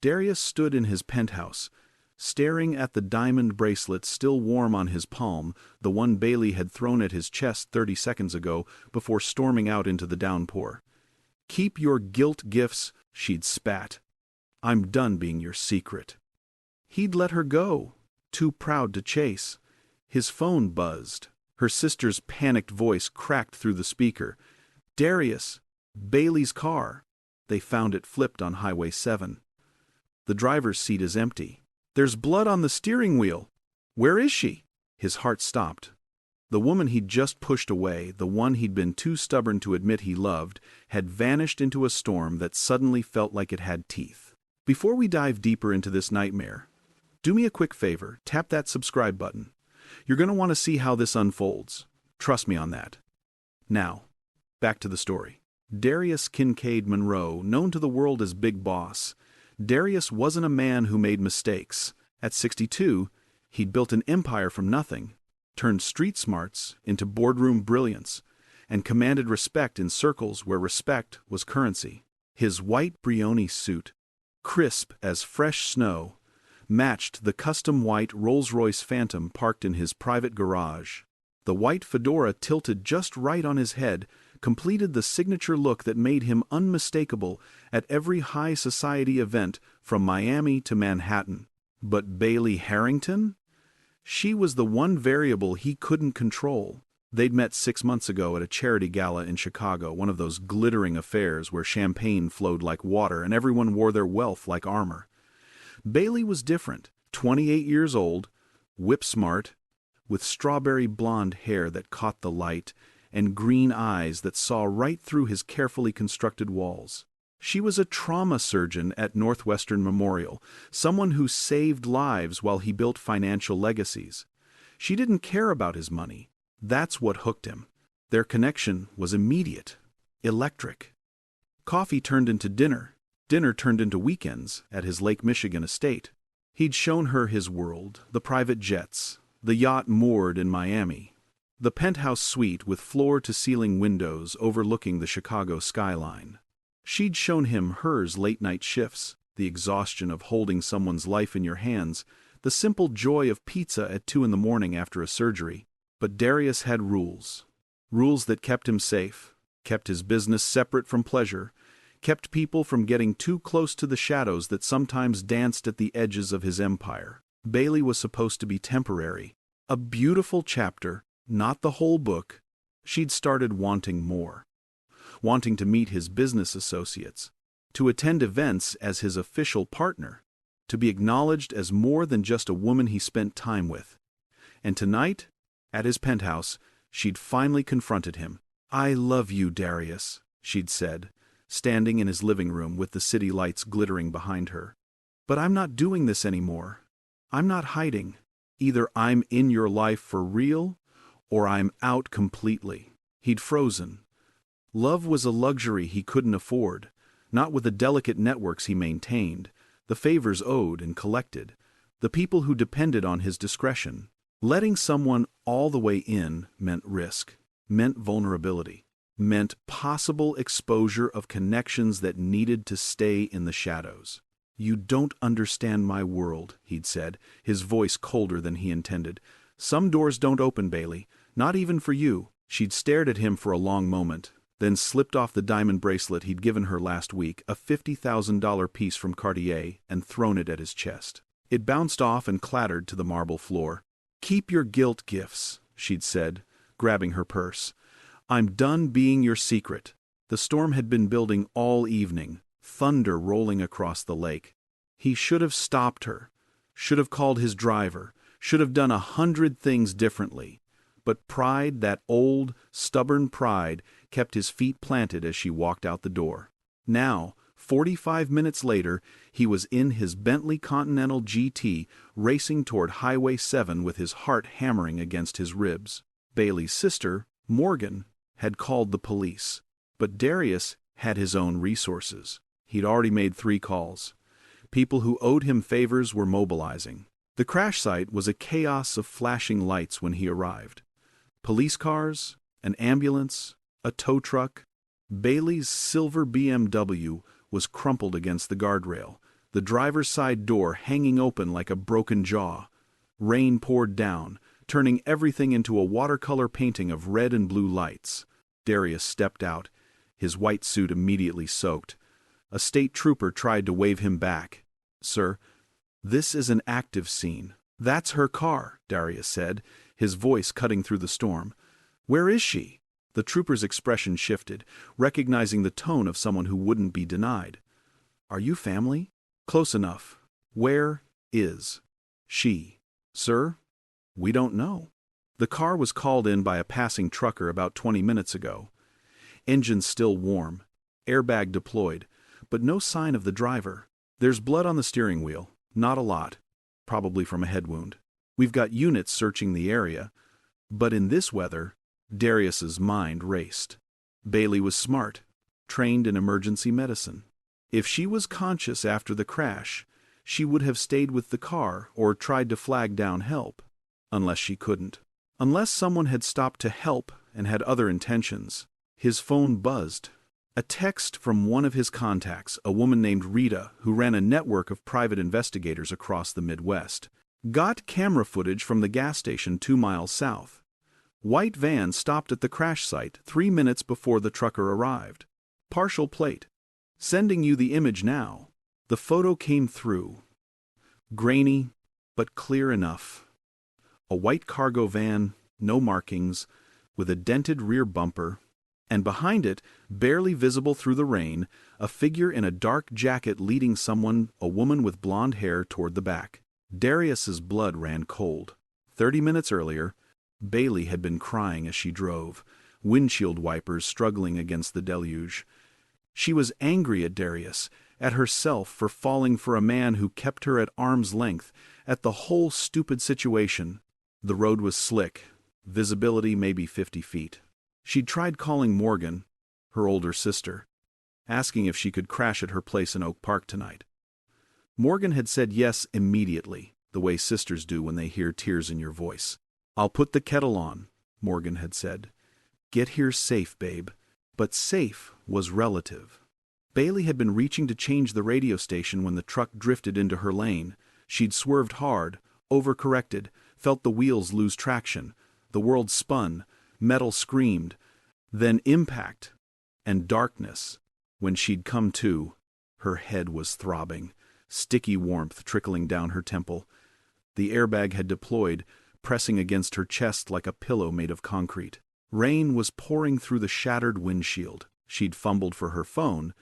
Darius stood in his penthouse, staring at the diamond bracelet still warm on his palm, the one Bailey had thrown at his chest 30 seconds ago before storming out into the downpour. "Keep your guilt gifts," she'd spat. "I'm done being your secret." He'd let her go, too proud to chase. His phone buzzed. Her sister's panicked voice cracked through the speaker. "Darius, Bailey's car." They found it flipped on Highway 7. "The driver's seat is empty. There's blood on the steering wheel. Where is she?" His heart stopped. The woman he'd just pushed away, the one he'd been too stubborn to admit he loved, had vanished into a storm that suddenly felt like it had teeth. Before we dive deeper into this nightmare, do me a quick favor, tap that subscribe button. You're going to want to see how this unfolds. Trust me on that. Now, back to the story. Darius Kincaid Monroe, known to the world as Big Boss. Darius wasn't a man who made mistakes. At 62, he'd built an empire from nothing, turned street smarts into boardroom brilliance, and commanded respect in circles where respect was currency. His white Brioni suit, crisp as fresh snow, matched the custom white Rolls-Royce Phantom parked in his private garage. The white fedora tilted just right on his head completed the signature look that made him unmistakable at every high society event from Miami to Manhattan. But Bailey Harrington? She was the one variable he couldn't control. They'd met 6 months ago at a charity gala in Chicago, one of those glittering affairs where champagne flowed like water and everyone wore their wealth like armor. Bailey was different, 28 years old, whip-smart, with strawberry blonde hair that caught the light, and green eyes that saw right through his carefully constructed walls. She was a trauma surgeon at Northwestern Memorial, someone who saved lives while he built financial legacies. She didn't care about his money. That's what hooked him. Their connection was immediate, electric. Coffee turned into dinner. Dinner turned into weekends at his Lake Michigan estate. He'd shown her his world, the private jets, the yacht moored in Miami, the penthouse suite with floor-to-ceiling windows overlooking the Chicago skyline. She'd shown him hers late-night shifts, the exhaustion of holding someone's life in your hands, the simple joy of pizza at 2 a.m. after a surgery. But Darius had rules. Rules that kept him safe, kept his business separate from pleasure, kept people from getting too close to the shadows that sometimes danced at the edges of his empire. Bailey was supposed to be temporary. A beautiful chapter, not the whole book. She'd started wanting more. Wanting to meet his business associates, to attend events as his official partner, to be acknowledged as more than just a woman he spent time with. And tonight, at his penthouse, she'd finally confronted him. "I love you, Darius," she'd said, standing in his living room with the city lights glittering behind her. "But I'm not doing this anymore. I'm not hiding. Either I'm in your life for real, or I'm out completely." He'd frozen. Love was a luxury he couldn't afford, not with the delicate networks he maintained, the favors owed and collected, the people who depended on his discretion. Letting someone all the way in meant risk, meant vulnerability, meant possible exposure of connections that needed to stay in the shadows. "You don't understand my world," he'd said, his voice colder than he intended. "Some doors don't open, Bailey, not even for you." She'd stared at him for a long moment, then slipped off the diamond bracelet he'd given her last week, a $50,000 piece from Cartier, and thrown it at his chest. It bounced off and clattered to the marble floor. "Keep your guilt gifts," she'd said, grabbing her purse. "I'm done being your secret." The storm had been building all evening, thunder rolling across the lake. He should have stopped her, should have called his driver, should have done 100 things differently. But pride, that old, stubborn pride, kept his feet planted as she walked out the door. Now, 45 minutes later, he was in his Bentley Continental GT, racing toward Highway 7 with his heart hammering against his ribs. Bailey's sister, Morgan, had called the police. But Darius had his own resources. He'd already made 3 calls. People who owed him favors were mobilizing. The crash site was a chaos of flashing lights when he arrived. Police cars, an ambulance, a tow truck. Bailey's silver BMW was crumpled against the guardrail, the driver's side door hanging open like a broken jaw. Rain poured down, turning everything into a watercolor painting of red and blue lights. Darius stepped out, his white suit immediately soaked. A state trooper tried to wave him back. "Sir, this is an active scene." "That's her car," Darius said, his voice cutting through the storm. "Where is she?" The trooper's expression shifted, recognizing the tone of someone who wouldn't be denied. "Are you family?" "Close enough. Where is she?" "Sir, we don't know." The car was called in by a passing trucker about 20 minutes ago. Engine still warm, airbag deployed, but no sign of the driver. "There's blood on the steering wheel, not a lot, probably from a head wound. We've got units searching the area, but in this weather," Darius's mind raced. Bailey was smart, trained in emergency medicine. If she was conscious after the crash, she would have stayed with the car or tried to flag down help. Unless she couldn't. Unless someone had stopped to help and had other intentions. His phone buzzed. A text from one of his contacts, a woman named Rita, who ran a network of private investigators across the Midwest. "Got camera footage from the gas station 2 miles south. White van stopped at the crash site 3 minutes before the trucker arrived. Partial plate. Sending you the image now." The photo came through. Grainy, but clear enough. A white cargo van, no markings, with a dented rear bumper, and behind it, barely visible through the rain, a figure in a dark jacket leading someone, a woman with blonde hair, toward the back. Darius's blood ran cold. 30 minutes earlier, Bailey had been crying as she drove, windshield wipers struggling against the deluge. She was angry at Darius, at herself for falling for a man who kept her at arm's length, at the whole stupid situation. The road was slick, visibility maybe 50 feet. She'd tried calling Morgan, her older sister, asking if she could crash at her place in Oak Park tonight. Morgan had said yes immediately, the way sisters do when they hear tears in your voice. "I'll put the kettle on," Morgan had said. "Get here safe, babe." But safe was relative. Bailey had been reaching to change the radio station when the truck drifted into her lane. She'd swerved hard, overcorrected, felt the wheels lose traction. The world spun, metal screamed. Then impact and darkness. When she'd come to, her head was throbbing, sticky warmth trickling down her temple. The airbag had deployed, pressing against her chest like a pillow made of concrete. Rain was pouring through the shattered windshield. She'd fumbled for her phone,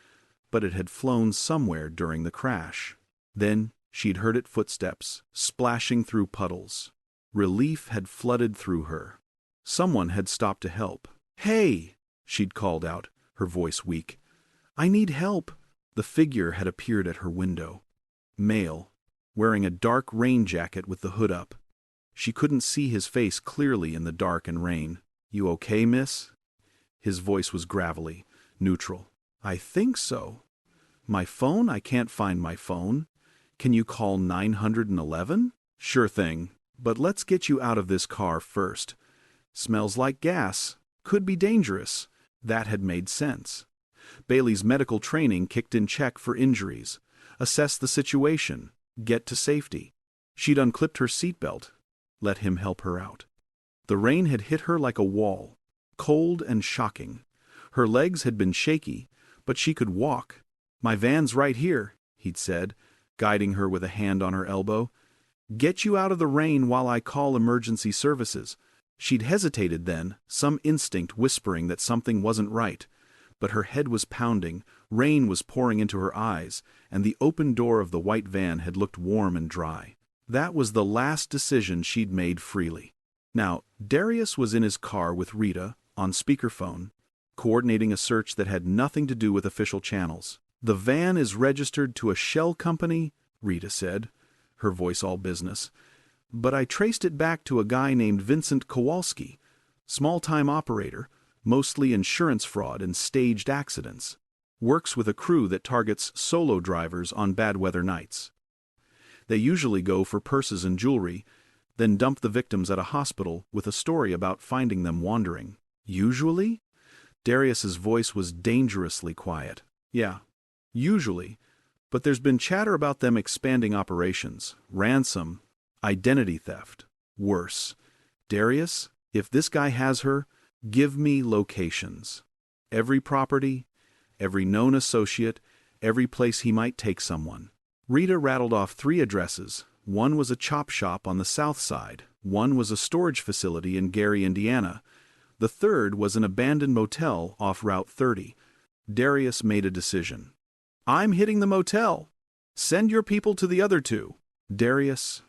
but it had flown somewhere during the crash. Then she'd heard its footsteps, splashing through puddles. Relief had flooded through her. Someone had stopped to help. "Hey!" she'd called out, her voice weak. "I need help." The figure had appeared at her window. Male, wearing a dark rain jacket with the hood up. She couldn't see his face clearly in the dark and rain. "You okay, miss?" His voice was gravelly, neutral. "I think so. My phone? I can't find my phone. Can you call 911? "Sure thing, but let's get you out of this car first. Smells like gas. Could be dangerous." That had made sense. Bailey's medical training kicked in check for injuries. Assess the situation. Get to safety. She'd unclipped her seatbelt. Let him help her out. The rain had hit her like a wall, cold and shocking. Her legs had been shaky, but she could walk. "My van's right here," he'd said, guiding her with a hand on her elbow. "Get you out of the rain while I call emergency services." She'd hesitated then, some instinct whispering that something wasn't right. But her head was pounding, rain was pouring into her eyes, and the open door of the white van had looked warm and dry. That was the last decision she'd made freely. Now, Darius was in his car with Rita, on speakerphone, coordinating a search that had nothing to do with official channels. "The van is registered to a shell company," Rita said, her voice all business. "But I traced it back to a guy named Vincent Kowalski, small-time operator, mostly insurance fraud and staged accidents. Works with a crew that targets solo drivers on bad weather nights. They usually go for purses and jewelry, then dump the victims at a hospital with a story about finding them wandering." "Usually?" Darius's voice was dangerously quiet. "Yeah, usually. But there's been chatter about them expanding operations, ransom, identity theft. Worse. Darius, if this guy has her, give me locations. Every property, every known associate, every place he might take someone. Rita rattled off 3 addresses. One was a chop shop on the south side. One was a storage facility in Gary, Indiana. The third was an abandoned motel off Route 30. Darius made a decision. I'm hitting the motel. Send your people to the other 2. Darius,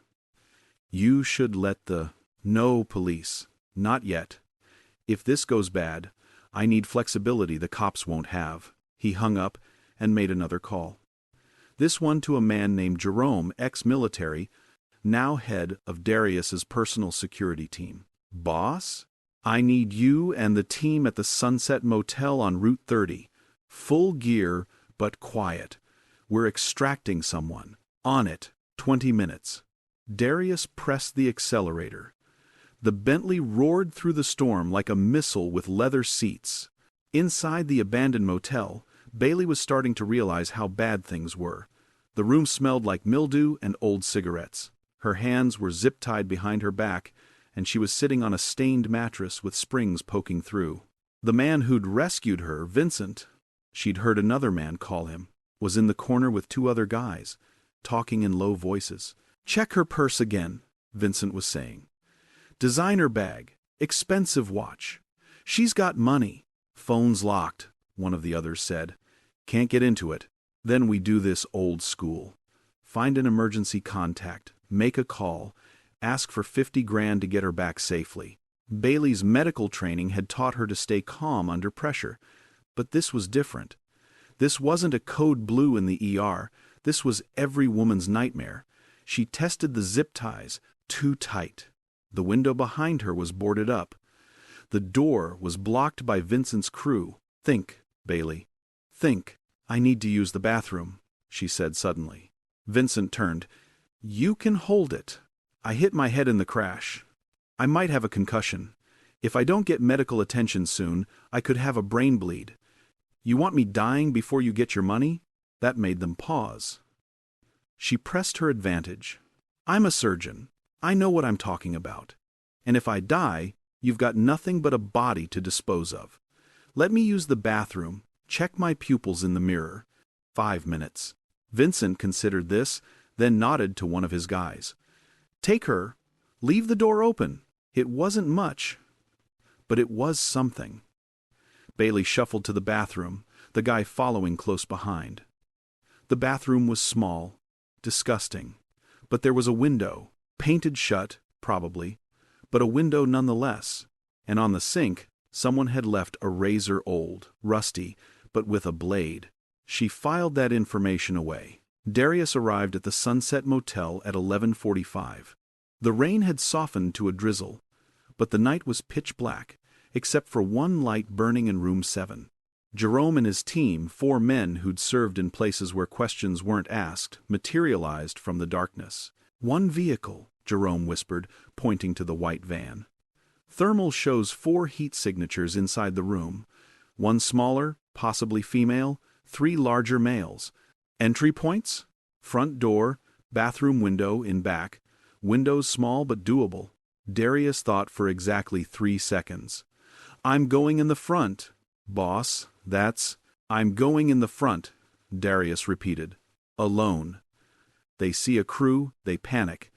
you should let the... No, police. Not yet. If this goes bad, I need flexibility the cops won't have. He hung up and made another call. This one to a man named Jerome, ex-military, now head of Darius's personal security team. Boss, I need you and the team at the Sunset Motel on Route 30. Full gear, but quiet. We're extracting someone. On it. 20 minutes. Darius pressed the accelerator. The Bentley roared through the storm like a missile with leather seats. Inside the abandoned motel, Bailey was starting to realize how bad things were. The room smelled like mildew and old cigarettes. Her hands were zip-tied behind her back, and she was sitting on a stained mattress with springs poking through. The man who'd rescued her, Vincent, she'd heard another man call him, was in the corner with 2 other guys, talking in low voices. Check her purse again, Vincent was saying. Designer bag, expensive watch. She's got money. Phone's locked, one of the others said. Can't get into it. Then we do this old school. Find an emergency contact, make a call, ask for 50 grand to get her back safely. Bailey's medical training had taught her to stay calm under pressure, but this was different. This wasn't a code blue in the ER. This was every woman's nightmare. She tested the zip ties, too tight. The window behind her was boarded up. The door was blocked by Vincent's crew. Think, Bailey. Think. I need to use the bathroom, she said suddenly. Vincent turned. You can hold it. I hit my head in the crash. I might have a concussion. If I don't get medical attention soon, I could have a brain bleed. You want me dying before you get your money? That made them pause. She pressed her advantage. I'm a surgeon. I know what I'm talking about. And if I die, you've got nothing but a body to dispose of. Let me use the bathroom. Check my pupils in the mirror. 5 minutes. Vincent considered this, then nodded to one of his guys. Take her. Leave the door open. It wasn't much, but it was something. Bailey shuffled to the bathroom, the guy following close behind. The bathroom was small, disgusting, but there was a window, painted shut, probably, but a window nonetheless, and on the sink, someone had left a razor old, rusty, but with a blade. She filed that information away. Darius arrived at the Sunset Motel at 11:45. The rain had softened to a drizzle, but the night was pitch black, except for one light burning in room 7. Jerome and his team, 4 men who'd served in places where questions weren't asked, materialized from the darkness. One vehicle, Jerome whispered, pointing to the white van. Thermal shows 4 heat signatures inside the room. 1 smaller, possibly female, 3 larger males. Entry points? Front door, bathroom window in back. Windows small but doable. Darius thought for exactly 3 seconds. I'm going in the front, boss. I'm going in the front, Darius repeated. Alone. They see a crew, they panic.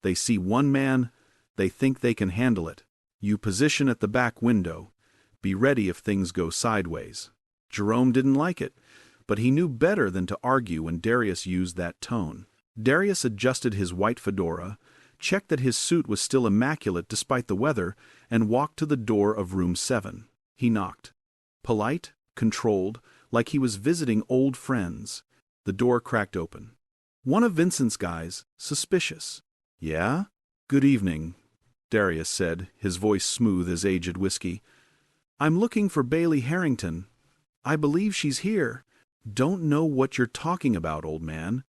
They see 1 man, they think they can handle it. You position at the back window. Be ready if things go sideways. Jerome didn't like it, but he knew better than to argue when Darius used that tone. Darius adjusted his white fedora, checked that his suit was still immaculate despite the weather, and walked to the door of room 7. He knocked. Polite, controlled, like he was visiting old friends. The door cracked open. One of Vincent's guys, suspicious. Yeah? Good evening, Darius said, his voice smooth as aged whiskey. I'm looking for Bailey Harrington. I believe she's here. Don't know what you're talking about, old man.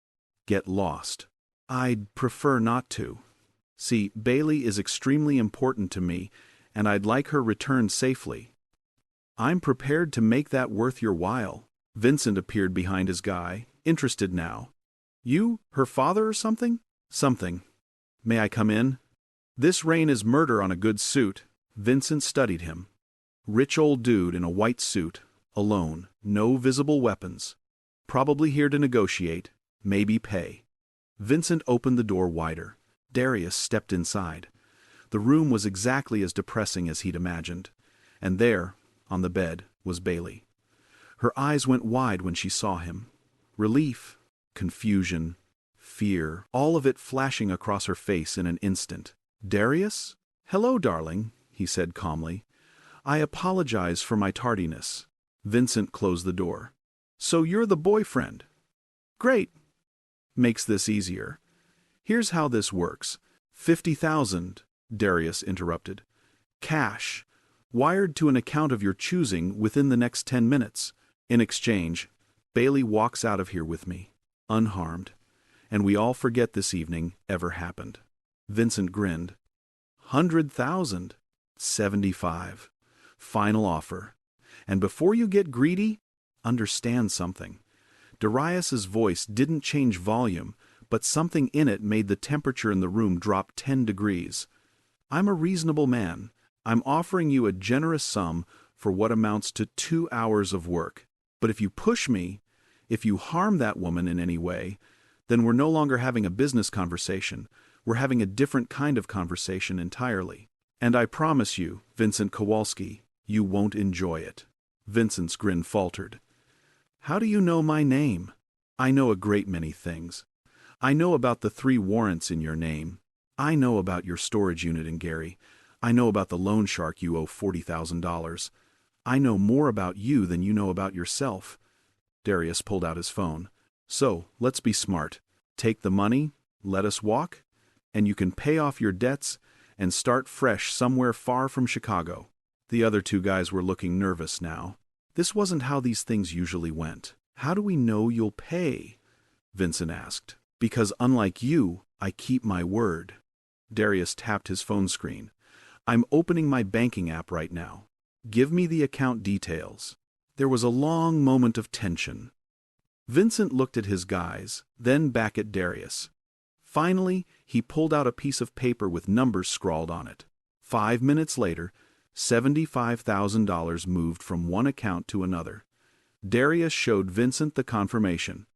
Get lost. I'd prefer not to. See, Bailey is extremely important to me, and I'd like her returned safely. I'm prepared to make that worth your while. Vincent appeared behind his guy, interested now. You, her father or something? Something. May I come in? This rain is murder on a good suit. Vincent studied him. Rich old dude in a white suit, alone, no visible weapons. Probably here to negotiate, maybe pay. Vincent opened the door wider. Darius stepped inside. The room was exactly as depressing as he'd imagined. And there, on the bed, was Bailey. Her eyes went wide when she saw him. Relief, confusion, fear, all of it flashing across her face in an instant. "Darius? Hello, darling," he said calmly. "I apologize for my tardiness." Vincent closed the door. "So you're the boyfriend? Great. Makes this easier. Here's how this works. 50,000, Darius interrupted. Cash, wired to an account of your choosing within the next 10 minutes. In exchange, Bailey walks out of here with me, unharmed, and we all forget this evening ever happened." Vincent grinned. 100,000, 75. Final offer. And before you get greedy, understand something. Darius's voice didn't change volume, but something in it made the temperature in the room drop 10 degrees. "I'm a reasonable man. I'm offering you a generous sum for what amounts to 2 hours of work. But if you push me, if you harm that woman in any way, then we're no longer having a business conversation. We're having a different kind of conversation entirely. And I promise you, Vincent Kowalski, you won't enjoy it." Vincent's grin faltered. "How do you know my name?" "I know a great many things. I know about the 3 warrants in your name. I know about your storage unit in Gary. I know about the loan shark you owe $40,000. I know more about you than you know about yourself." Darius pulled out his phone. "So, let's be smart. Take the money, let us walk, and you can pay off your debts and start fresh somewhere far from Chicago." The other 2 guys were looking nervous now. This wasn't how these things usually went. "How do we know you'll pay?" Vincent asked. "Because unlike you, I keep my word." Darius tapped his phone screen. "I'm opening my banking app right now. Give me the account details." There was a long moment of tension. Vincent looked at his guys, then back at Darius. Finally, he pulled out a piece of paper with numbers scrawled on it. 5 minutes later, $75,000 moved from one account to another. Darius showed Vincent the confirmation.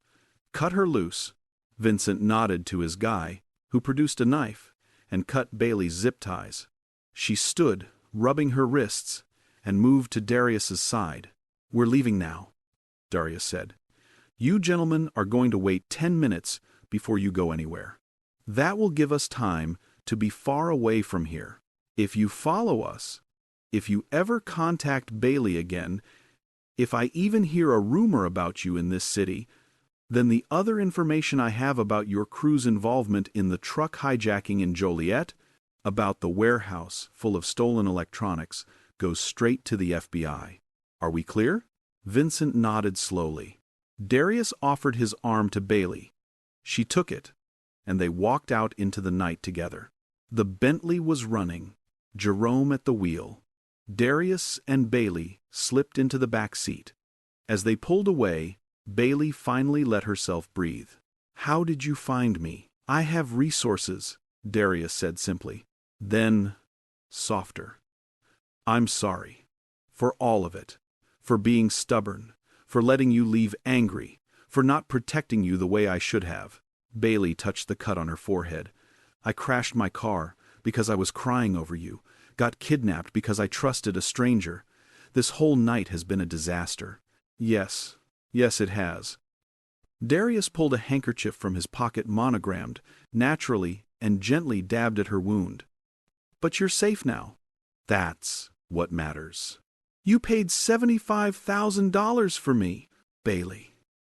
"Cut her loose." Vincent nodded to his guy, who produced a knife, and cut Bailey's zip ties. She stood, rubbing her wrists, and moved to Darius's side. "We're leaving now," Darius said. "You gentlemen are going to wait 10 minutes before you go anywhere. That will give us time to be far away from here. If you follow us, if you ever contact Bailey again, if I even hear a rumor about you in this city, then the other information I have about your crew's involvement in the truck hijacking in Joliet, about the warehouse full of stolen electronics, goes straight to the FBI. Are we clear?" Vincent nodded slowly. Darius offered his arm to Bailey. She took it, and they walked out into the night together. The Bentley was running, Jerome at the wheel. Darius and Bailey slipped into the back seat. As they pulled away, Bailey finally let herself breathe. "How did you find me?" "I have resources," Darius said simply. Then, softer, "I'm sorry. For all of it. For being stubborn. For letting you leave angry. For not protecting you the way I should have." Bailey touched the cut on her forehead. "I crashed my car because I was crying over you. Got kidnapped because I trusted a stranger. This whole night has been a disaster." "Yes, yes it has." Darius pulled a handkerchief from his pocket monogrammed, naturally and gently dabbed at her wound. "But you're safe now." "That's what matters." "You paid $75,000 for me, Bailey."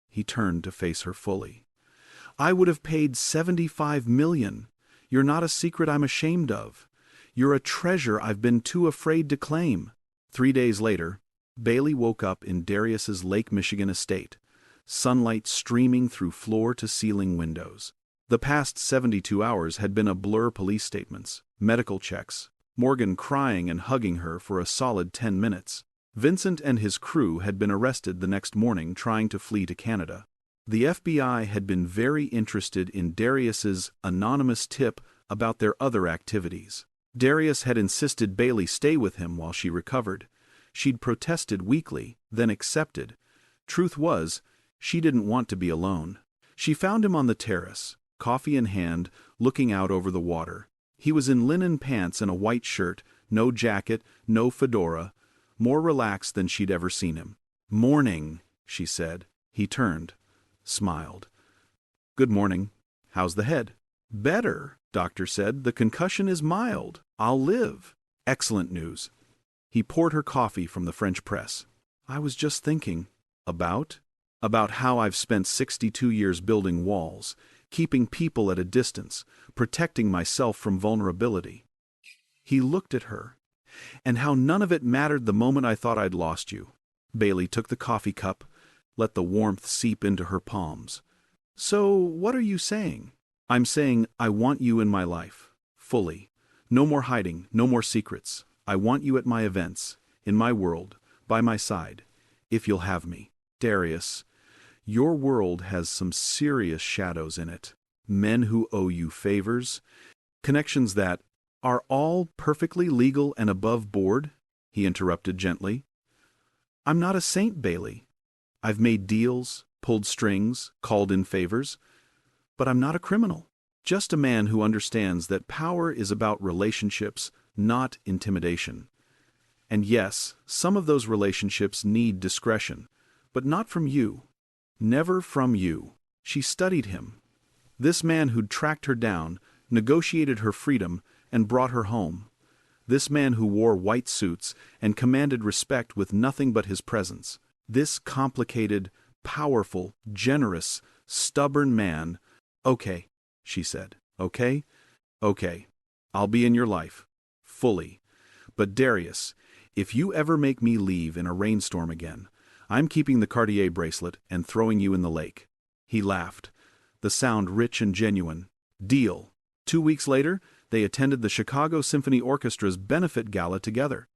He turned to face her fully. "I would have paid $75 million. You're not a secret I'm ashamed of. You're a treasure I've been too afraid to claim." 3 days later, Bailey woke up in Darius's Lake Michigan estate, sunlight streaming through floor-to-ceiling windows. The past 72 hours had been a blur: police statements, medical checks, Morgan crying and hugging her for a solid 10 minutes. Vincent and his crew had been arrested the next morning trying to flee to Canada. The FBI had been very interested in Darius's anonymous tip about their other activities. Darius had insisted Bailey stay with him while she recovered. She'd protested weakly, then accepted. Truth was, she didn't want to be alone. She found him on the terrace, coffee in hand, looking out over the water. He was in linen pants and a white shirt, no jacket, no fedora, more relaxed than she'd ever seen him. "Morning," she said. He turned, smiled. "Good morning. How's the head?" "Better," doctor said. "The concussion is mild. I'll live." "Excellent news." He poured her coffee from the French press. "I was just thinking." About how I've spent 62 years building walls, keeping people at a distance, protecting myself from vulnerability." He looked at her. "And how none of it mattered the moment I thought I'd lost you." Bailey took the coffee cup, let the warmth seep into her palms. "So, what are you saying?" "I'm saying I want you in my life. Fully. No more hiding, no more secrets. I want you at my events, in my world, by my side, if you'll have me." "Darius, your world has some serious shadows in it. Men who owe you favors, connections that are all perfectly legal and above board," he interrupted gently. "I'm not a saint, Bailey. I've made deals, pulled strings, called in favors, but I'm not a criminal. Just a man who understands that power is about relationships, not intimidation. And yes, some of those relationships need discretion, but not from you. Never from you." She studied him. This man who'd tracked her down, negotiated her freedom, and brought her home. This man who wore white suits and commanded respect with nothing but his presence. This complicated, powerful, generous, stubborn man. "Okay," she said. "Okay? Okay. I'll be in your life. Fully. But Darius, if you ever make me leave in a rainstorm again, I'm keeping the Cartier bracelet and throwing you in the lake." He laughed, the sound rich and genuine. "Deal." 2 weeks later, they attended the Chicago Symphony Orchestra's benefit gala together.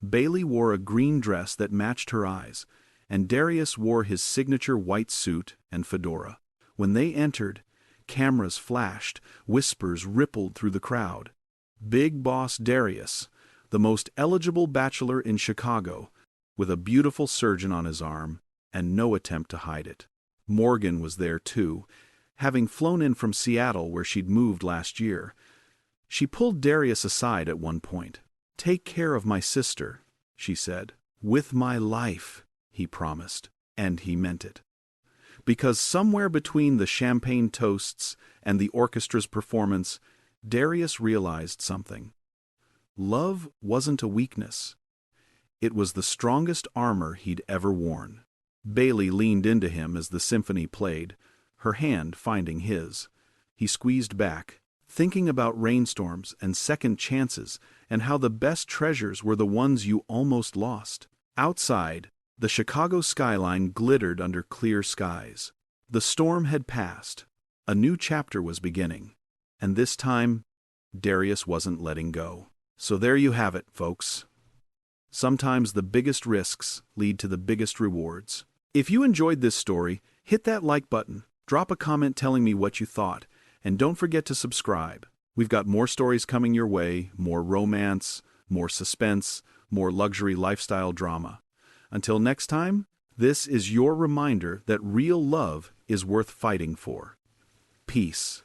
Bailey wore a green dress that matched her eyes, and Darius wore his signature white suit and fedora. When they entered, cameras flashed, whispers rippled through the crowd. Big Boss Darius, the most eligible bachelor in Chicago, with a beautiful surgeon on his arm, and no attempt to hide it. Morgan was there too, having flown in from Seattle where she'd moved last year. She pulled Darius aside at one point. "Take care of my sister," she said. "With my life," he promised, and he meant it. Because somewhere between the champagne toasts and the orchestra's performance, Darius realized something. Love wasn't a weakness. It was the strongest armor he'd ever worn. Bailey leaned into him as the symphony played, her hand finding his. He squeezed back, thinking about rainstorms and second chances and how the best treasures were the ones you almost lost. Outside, the Chicago skyline glittered under clear skies. The storm had passed. A new chapter was beginning. And this time, Darius wasn't letting go. So there you have it, folks. Sometimes the biggest risks lead to the biggest rewards. If you enjoyed this story, hit that like button, drop a comment telling me what you thought, and don't forget to subscribe. We've got more stories coming your way, more romance, more suspense, more luxury lifestyle drama. Until next time, this is your reminder that real love is worth fighting for. Peace.